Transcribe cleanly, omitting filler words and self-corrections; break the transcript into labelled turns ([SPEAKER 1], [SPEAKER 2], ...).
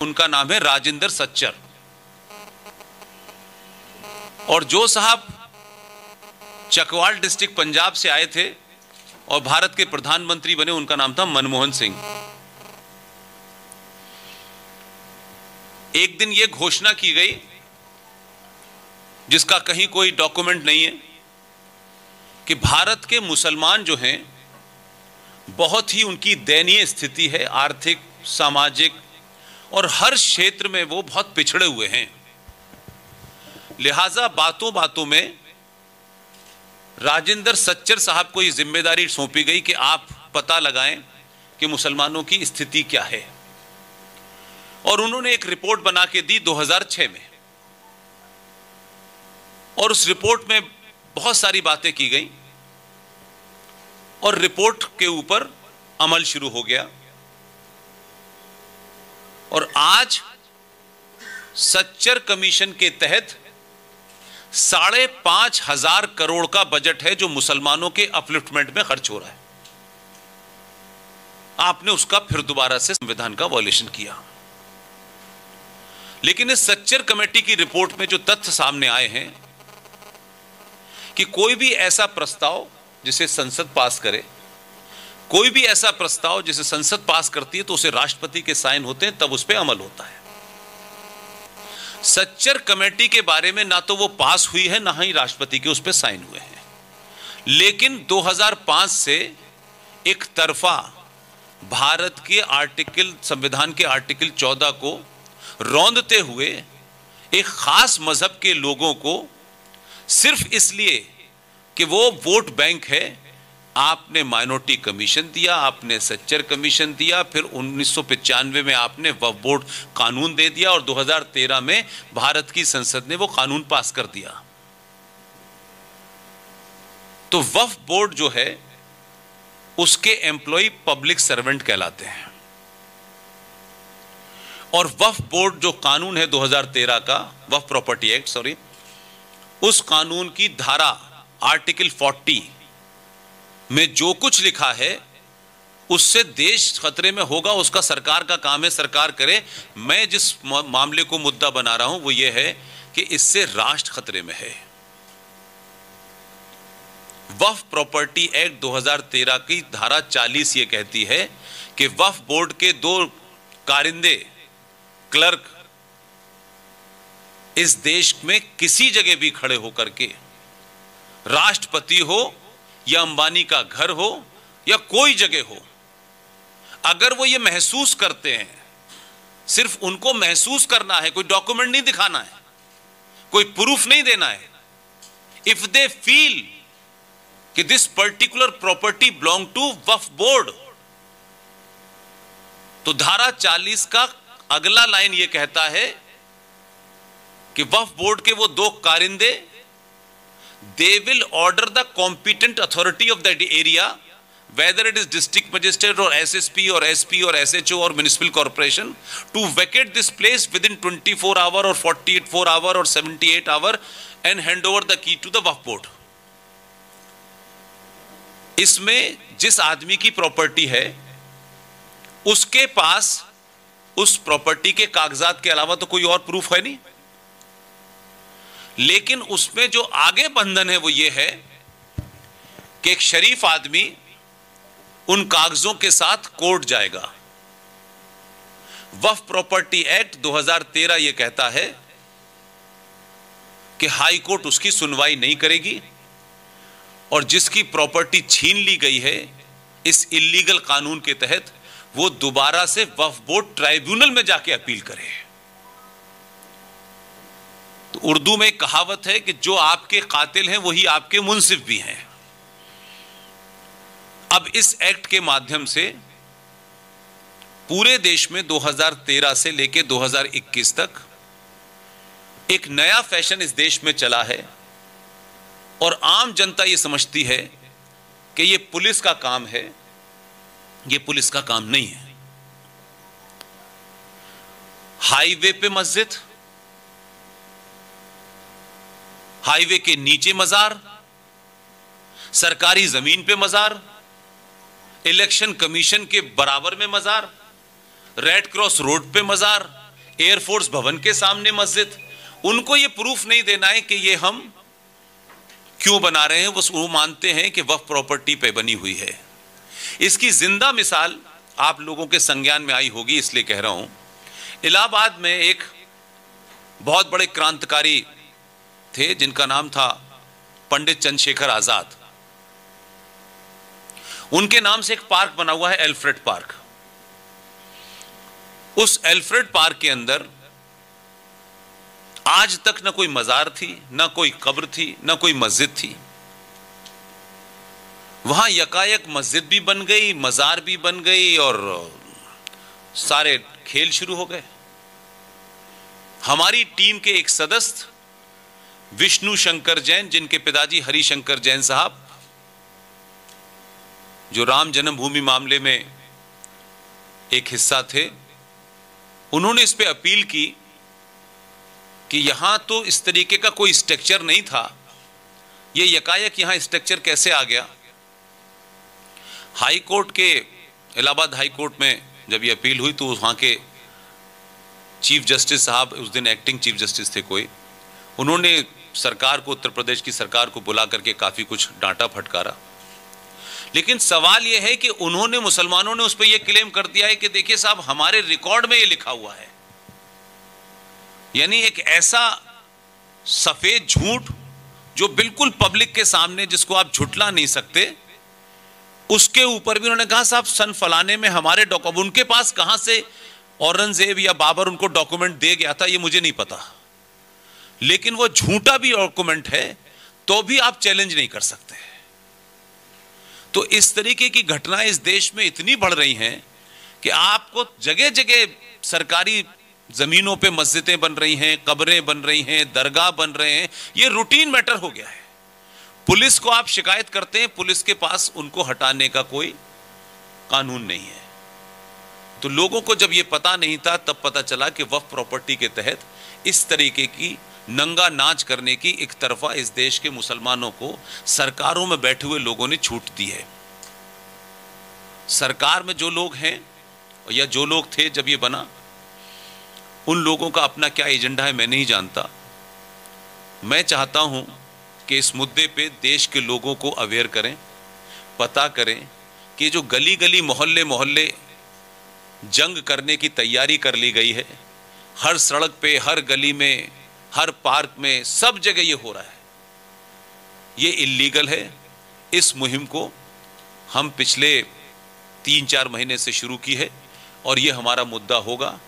[SPEAKER 1] उनका नाम है राजेंद्र सच्चर। और जो साहब चकवाल डिस्ट्रिक्ट पंजाब से आए थे और भारत के प्रधानमंत्री बने, उनका नाम था मनमोहन सिंह। एक दिन यह घोषणा की गई, जिसका कहीं कोई डॉक्यूमेंट नहीं है, कि भारत के मुसलमान जो हैं बहुत ही उनकी दयनीय स्थिति है, आर्थिक, सामाजिक और हर क्षेत्र में वो बहुत पिछड़े हुए हैं। लिहाजा बातों बातों में राजेंद्र सच्चर साहब को ये जिम्मेदारी सौंपी गई कि आप पता लगाएं कि मुसलमानों की स्थिति क्या है। और उन्होंने एक रिपोर्ट बना के दी 2006 में, और उस रिपोर्ट में बहुत सारी बातें की गई और रिपोर्ट के ऊपर अमल शुरू हो गया। और आज सच्चर कमीशन के तहत 5,500 करोड़ का बजट है जो मुसलमानों के अपलिफ्टमेंट में खर्च हो रहा है। आपने उसका फिर दोबारा से संविधान का वायलेशन किया। लेकिन इस सच्चर कमेटी की रिपोर्ट में जो तथ्य सामने आए हैं कि कोई भी ऐसा प्रस्ताव जिसे संसद पास करे, कोई भी ऐसा प्रस्ताव जिसे संसद पास करती है तो उसे राष्ट्रपति के साइन होते हैं, तब उस पर अमल होता है। सच्चर कमेटी के बारे में ना तो वो पास हुई है, ना ही राष्ट्रपति के उस पर साइन हुए हैं। लेकिन 2005 से एक तरफा भारत के संविधान के आर्टिकल 14 को रौंदते हुए एक खास मजहब के लोगों को सिर्फ इसलिए कि वो वोट बैंक है, आपने माइनॉरिटी कमीशन दिया, आपने सच्चर कमीशन दिया, फिर 1995 में आपने वक्फ बोर्ड कानून दे दिया और 2013 में भारत की संसद ने वो कानून पास कर दिया। तो वक्फ बोर्ड जो है उसके एम्प्लॉय पब्लिक सर्वेंट कहलाते हैं। और वक्फ बोर्ड जो कानून है 2013 का, वक्फ प्रॉपर्टी एक्ट, सॉरी, उस कानून की धारा आर्टिकल 40 में जो कुछ लिखा है उससे देश खतरे में होगा, उसका सरकार का काम है, सरकार करे। मैं जिस मामले को मुद्दा बना रहा हूं वो ये है कि इससे राष्ट्र खतरे में है। वक्फ प्रॉपर्टी एक्ट 2013 की धारा 40 ये कहती है कि वक्फ बोर्ड के 2 कारिंदे क्लर्क इस देश में किसी जगह भी खड़े होकर के, राष्ट्रपति हो या अंबानी का घर हो या कोई जगह हो, अगर वो ये महसूस करते हैं, सिर्फ उनको महसूस करना है, कोई डॉक्यूमेंट नहीं दिखाना है, कोई प्रूफ नहीं देना है, इफ दे फील कि this particular property belong to Waqf board, तो धारा 40 का अगला लाइन ये कहता है कि वक्फ बोर्ड के वो 2 कारिंदे, they will order the competent authority of that area, whether it is district magistrate or SSP or SP or SHO or municipal corporation, to vacate this place within 24 hour or 48 hour or 78 hour and hand over the key to the Waqf board. इसमें जिस आदमी की property है उसके पास उस property के कागजात के अलावा तो कोई और प्रूफ है नहीं। लेकिन उसमें जो आगे बंधन है वो ये है कि एक शरीफ आदमी उन कागजों के साथ कोर्ट जाएगा। वक्फ प्रॉपर्टी एक्ट 2013 ये कहता है कि हाई कोर्ट उसकी सुनवाई नहीं करेगी और जिसकी प्रॉपर्टी छीन ली गई है इस इल्लीगल कानून के तहत, वो दोबारा से वक्फ बोर्ड ट्राइब्यूनल में जाके अपील करे। तो उर्दू में एक कहावत है कि जो आपके कातिल हैं वही आपके मुंसिफ भी हैं। अब इस एक्ट के माध्यम से पूरे देश में 2013 से लेकर 2021 तक एक नया फैशन इस देश में चला है और आम जनता ये समझती है कि ये पुलिस का काम है। ये पुलिस का काम नहीं है। हाईवे पे मस्जिद, हाईवे के नीचे मजार, सरकारी जमीन पे मजार, इलेक्शन कमीशन के बराबर में मजार, रेड क्रॉस रोड पे मजार, एयरफोर्स भवन के सामने मस्जिद। उनको ये प्रूफ नहीं देना है कि ये हम क्यों बना रहे हैं, वो मानते हैं कि वक्फ प्रॉपर्टी पे बनी हुई है। इसकी जिंदा मिसाल आप लोगों के संज्ञान में आई होगी, इसलिए कह रहा हूं। इलाहाबाद में एक बहुत बड़े क्रांतिकारी थे जिनका नाम था पंडित चंद्रशेखर आजाद। उनके नाम से एक पार्क बना हुआ है, एल्फ्रेड पार्क। उस एल्फ्रेड पार्क के अंदर आज तक न कोई मजार थी, न कोई कब्र थी, न कोई मस्जिद थी। वहां यकायक मस्जिद भी बन गई, मजार भी बन गई और सारे खेल शुरू हो गए। हमारी टीम के एक सदस्य विष्णु शंकर जैन, जिनके पिताजी हरिशंकर जैन साहब, जो राम जन्मभूमि मामले में एक हिस्सा थे, उन्होंने इस पे अपील की कि यहां तो इस तरीके का कोई स्ट्रक्चर नहीं था, ये यकायक यहां स्ट्रक्चर कैसे आ गया। हाई कोर्ट के, इलाहाबाद हाई कोर्ट में जब ये अपील हुई तो वहां के चीफ जस्टिस साहब, उस दिन एक्टिंग चीफ जस्टिस थे कोई, उन्होंने सरकार को, उत्तर प्रदेश की सरकार को बुला करके काफी कुछ डांटा फटकारा। लेकिन सवाल यह है कि उन्होंने, मुसलमानों ने उस पर यह क्लेम कर दिया है कि देखिए साहब, हमारे रिकॉर्ड में यह लिखा हुआ है। यानी एक ऐसा सफेद झूठ जो बिल्कुल पब्लिक के सामने, जिसको आप झुटला नहीं सकते, उसके ऊपर भी उन्होंने कहा साहब सन फलाने में हमारे डॉक्यूमेंट, उनके पास कहां से औरंगजेब या बाबर उनको डॉक्यूमेंट दे गया था ये मुझे नहीं पता, लेकिन वो झूठा भी डॉक्यूमेंट है तो भी आप चैलेंज नहीं कर सकते। तो इस तरीके की घटनाएं इस देश में इतनी बढ़ रही हैं कि आपको जगह जगह सरकारी जमीनों पे मस्जिदें बन रही हैं, कब्रें बन रही हैं, दरगाह बन रहे हैं। ये रूटीन मैटर हो गया है। पुलिस को आप शिकायत करते हैं, पुलिस के पास उनको हटाने का कोई कानून नहीं है। तो लोगों को जब ये पता नहीं था तब पता चला कि वक्फ प्रॉपर्टी के तहत इस तरीके की नंगा नाच करने की एक तरफा इस देश के मुसलमानों को सरकारों में बैठे हुए लोगों ने छूट दी है। सरकार में जो लोग हैं या जो लोग थे जब ये बना, उन लोगों का अपना क्या एजेंडा है मैं नहीं जानता। मैं चाहता हूं कि इस मुद्दे पे देश के लोगों को अवेयर करें, पता करें कि जो गली गली मोहल्ले मोहल्ले जंग करने की तैयारी कर ली गई है, हर सड़क पे, हर गली में, हर पार्क में, सब जगह ये हो रहा है, ये इल्लीगल है। इस मुहिम को हम पिछले 3-4 महीने से शुरू की है और ये हमारा मुद्दा होगा।